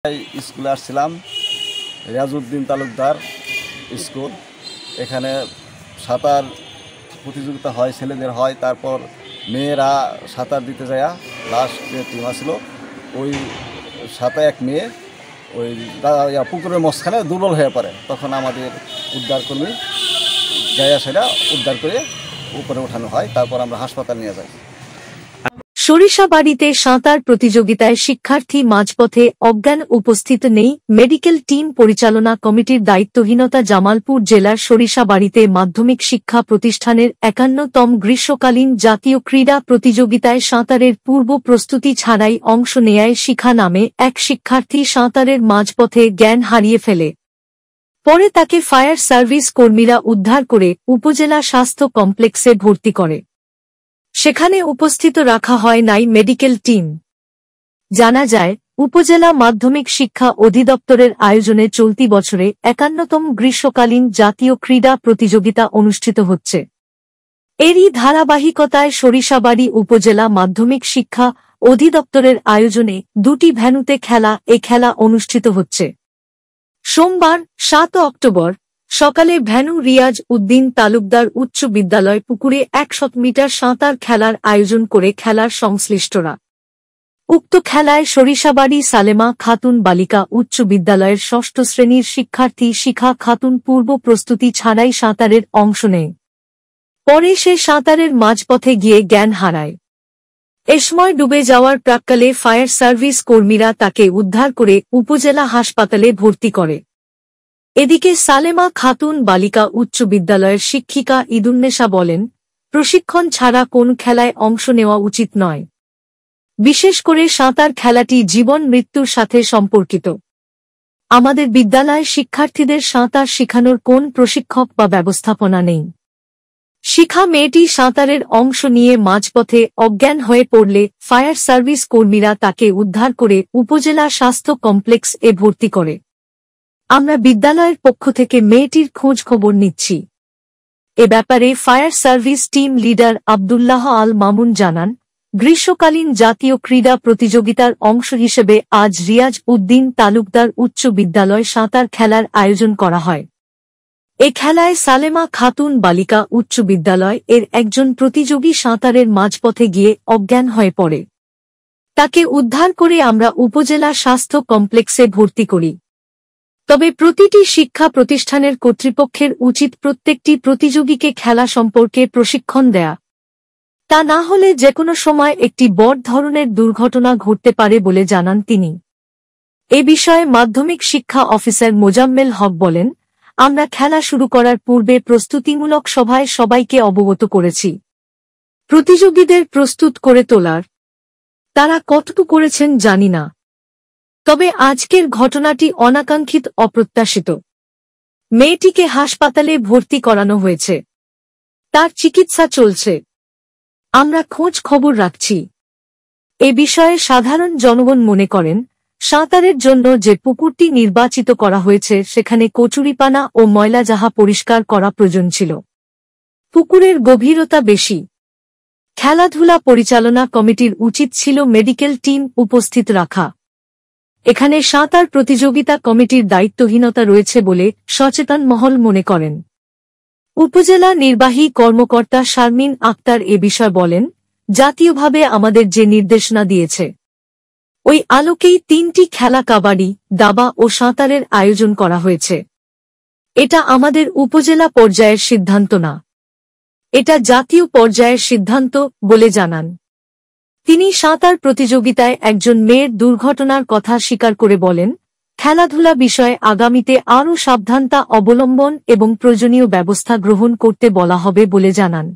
স্কুলে আসছিলাম রিয়াজউদ্দিন তালুকদার স্কুল। এখানে সাঁতার প্রতিযোগিতা হয়, ছেলেদের হয়, তারপর মেয়েরা সাঁতার দিতে যায়। লাস্ট যে টিম আসলো ওই সাঁতার এক মেয়ে ওই পুকুরের মাঝখানে দুর্বল হয়ে পড়ে, তখন আমাদের উদ্ধারকর্মী যায়, সেটা উদ্ধার করে উপরে ওঠানো হয়, তারপর আমরা হাসপাতাল নিয়ে যাই। সরিষাবাড়িতে সাঁতার প্রতিযোগিতায় শিক্ষার্থী মাঝপথে অজ্ঞান উপস্থিত নেই মেডিকেল টিম পরিচালনা কমিটির দায়িত্বহীনতা। জামালপুর জেলার সরিষাবাড়িতে মাধ্যমিক শিক্ষা প্রতিষ্ঠানের ৫১তম গ্রীষ্মকালীন জাতীয় ক্রীড়া প্রতিযোগিতায় সাঁতারের পূর্ব প্রস্তুতি ছাড়াই অংশ নেয় শিখা নামে এক শিক্ষার্থী সাঁতারের মাঝপথে জ্ঞান হারিয়ে ফেলে। পরে তাকে ফায়ার সার্ভিস কর্মীরা উদ্ধার করে উপজেলা স্বাস্থ্য কমপ্লেক্সে ভর্তি করে। সেখানে উপস্থিত রাখা হয় নাই মেডিকেল টিম। জানা যায়, উপজেলা মাধ্যমিক শিক্ষা অধিদপ্তরের আয়োজনে চলতি বছরে ৫১তম গ্রীষ্মকালীন জাতীয় ক্রীড়া প্রতিযোগিতা অনুষ্ঠিত হচ্ছে। এরই ধারাবাহিকতায় সরিষাবাড়ি উপজেলা মাধ্যমিক শিক্ষা অধিদপ্তরের আয়োজনে দুটি ভেন্যুতে এ খেলা অনুষ্ঠিত হচ্ছে। সোমবার ৭ অক্টোবর সকালে ভেন্যু রিয়াজ উদ্দিন তালুকদার উচ্চ বিদ্যালয় পুকুরে ১০০ মিটার সাঁতার খেলার আয়োজন করে খেলার সংশ্লিষ্টরা। উক্ত খেলায় সরিষাবাড়ি সালেমা খাতুন বালিকা উচ্চ বিদ্যালয়ের ষষ্ঠ শ্রেণীর শিক্ষার্থী শিখা খাতুন পূর্ব প্রস্তুতি ছাড়াই সাঁতারের অংশ নেয়। পরে সে সাঁতারের মাঝপথে গিয়ে জ্ঞান হারায়। এ সময় ডুবে যাওয়ার প্রাক্কালে ফায়ার সার্ভিস কর্মীরা তাকে উদ্ধার করে উপজেলা হাসপাতালে ভর্তি করে। এদিকে সালেমা খাতুন বালিকা উচ্চ বিদ্যালয়ের শিক্ষিকা ইদুন্নেসা বলেন, প্রশিক্ষণ ছাড়া কোন খেলায় অংশ নেওয়া উচিত নয়। বিশেষ করে সাঁতার খেলাটি জীবন মৃত্যুর সাথে সম্পর্কিত। আমাদের বিদ্যালয়ে শিক্ষার্থীদের সাঁতার শেখানোর কোন প্রশিক্ষক বা ব্যবস্থাপনা নেই। শিখা মেয়েটি সাঁতারের অংশ নিয়ে মাঝপথে অজ্ঞান হয়ে পড়লে ফায়ার সার্ভিস কর্মীরা তাকে উদ্ধার করে উপজেলা স্বাস্থ্য কমপ্লেক্স এ ভর্তি করে। আমরা বিদ্যালয়ের পক্ষ থেকে মেয়েটির খোঁজ খবর নিচ্ছি। এ ব্যাপারে fire service team leader Abdullah Al Mamun জানান, গ্রীষ্মকালীন জাতীয় ক্রীড়া প্রতিযোগিতার অংশ হিসেবে আজ রিয়াজ উদ্দিন তালুকদার উচ্চ বিদ্যালয় সাঁতার খেলার আয়োজন করা হয়। এ খেলায় সালেমা খাতুন বালিকা উচ্চ বিদ্যালয় এর একজন প্রতিযোগী সাঁতারের মাঝপথে গিয়ে অজ্ঞান হয়ে পড়ে। তাকে উদ্ধার করে আমরা উপজেলা স্বাস্থ্য কমপ্লেক্সে ভর্তি করি। তবে প্রতিটি শিক্ষা প্রতিষ্ঠানের কর্তৃপক্ষের উচিত প্রত্যেকটি প্রতিযোগীকে খেলা সম্পর্কে প্রশিক্ষণ দেয়া। তা না হলে যেকোনো সময় একটি বড় ধরনের দুর্ঘটনা ঘটতে পারে বলে জানান তিনি। এ বিষয়ে মাধ্যমিক শিক্ষা অফিসার মোজাম্মেল হক বলেন, আমরা খেলা শুরু করার পূর্বে প্রস্তুতিমূলক সভায় সবাইকে অবগত করেছি। প্রতিযোগীদের প্রস্তুত করে তোলার তারা কতটুকু করেছেন জানি না। তবে আজকের ঘটনাটি অনাকাঙ্ক্ষিত, অপ্রত্যাশিত। মেয়েটিকে হাসপাতালে ভর্তি করানো হয়েছে, তার চিকিৎসা চলছে। আমরা খোঁজ খবর রাখছি। এ বিষয়ে সাধারণ জনগণ মনে করেন, সাঁতারের জন্য যে পুকুরটি নির্বাচিত করা হয়েছে সেখানে কচুরিপানা ও ময়লা যাহা পরিষ্কার করা প্রয়োজন ছিল। পুকুরের গভীরতা বেশি। খেলাধুলা পরিচালনা কমিটির উচিত ছিল মেডিকেল টিম উপস্থিত রাখা। এখানে সাঁতার প্রতিযোগিতা কমিটির দায়িত্বহীনতা রয়েছে বলে সচেতন মহল মনে করেন। উপজেলা নির্বাহী কর্মকর্তা শারমিন আক্তার এ বিষয় বলেন, জাতীয়ভাবে আমাদের যে নির্দেশনা দিয়েছে ওই আলোকেই ৩টি খেলা কাবাডি, দাবা ও সাঁতারের আয়োজন করা হয়েছে। এটা আমাদের উপজেলা পর্যায়ের সিদ্ধান্ত না, এটা জাতীয় পর্যায়ের সিদ্ধান্ত বলে জানান তিনি। সাঁতার প্রতিযোগিতায় একজন মেয়ের দুর্ঘটনার কথা স্বীকার করে বলেন, খেলাধুলা বিষয়ে আগামীতে আরও সাবধানতা অবলম্বন এবং প্রয়োজনীয় ব্যবস্থা গ্রহণ করতে বলা হবে বলে জানান।